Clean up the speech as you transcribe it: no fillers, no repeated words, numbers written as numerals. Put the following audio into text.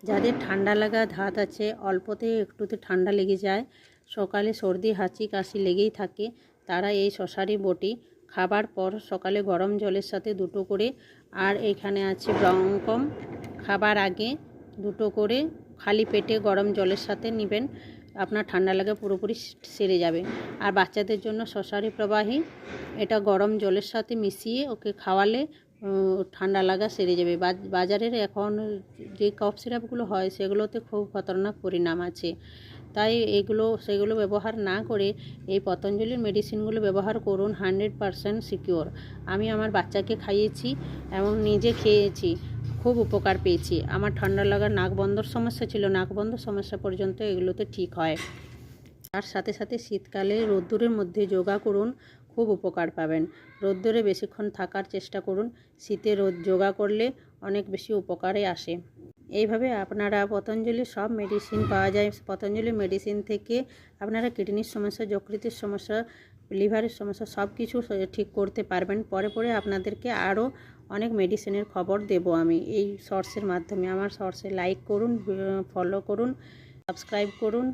যাদের ঠান্ডা লাগা ধাত আছে, অল্পতে একটুতে ঠান্ডা লেগে যায়, সকালে সর্দি হাঁচি কাশি লেগেই থাকে, তারা এই শশারি বটি খাবার পর সকালে গরম জলের সাথে 2টো করে, আর এখানে আছে ব্রঙ্কম, খাবার আগে 2টো করে খালি পেটে গরম জলের সাথে নেবেন, আপনার ঠান্ডা লাগা পুরোপুরি সেরে যাবে। আর বাচ্চাদের জন্য শশারি প্রবাহী, এটা গরম জলের সাথে মিশিয়ে ওকে খাওয়ালে ঠান্ডা লাগা সেরে যাবে। বাজারের এখন যে কফ সিরাপগুলো হয় সেগুলোতে খুব খতরনাক পরিণাম আছে, তাই সেগুলো ব্যবহার না করে এই পতঞ্জলির মেডিসিনগুলো ব্যবহার করুন। 100% সিকিওর। আমি আমার বাচ্চাকে খাইয়েছি এবং নিজে খেয়েছি, খুব উপকার পেয়েছি। আমার ঠান্ডা লাগার নাক বন্ধর সমস্যা ছিল, নাক বন্ধ সমস্যা পর্যন্ত এগুলোতে ঠিক হয়। তার সাথে সাথে শীতকালে রোদ্দুরের মধ্যে যোগা করুন, খুব উপকার পাবেন। রোদ্দুরে বেশিক্ষণ থাকার চেষ্টা করুন, শীতে যোগা করলে অনেক বেশি উপকারে আসে। এইভাবে আপনারা পতঞ্জলির সব মেডিসিন পাওয়া যায়, পতঞ্জলি মেডিসিন থেকে আপনারা কিডনির সমস্যা, যকৃতের সমস্যা, লিভারের সমস্যা সব কিছু ঠিক করতে পারবেন। পরে আপনাদেরকে আরও অনেক মেডিসিনের খবর দেব আমি এই শর্টসের মাধ্যমে। আমার শর্টসে লাইক করুন, ফলো করুন, সাবস্ক্রাইব করুন।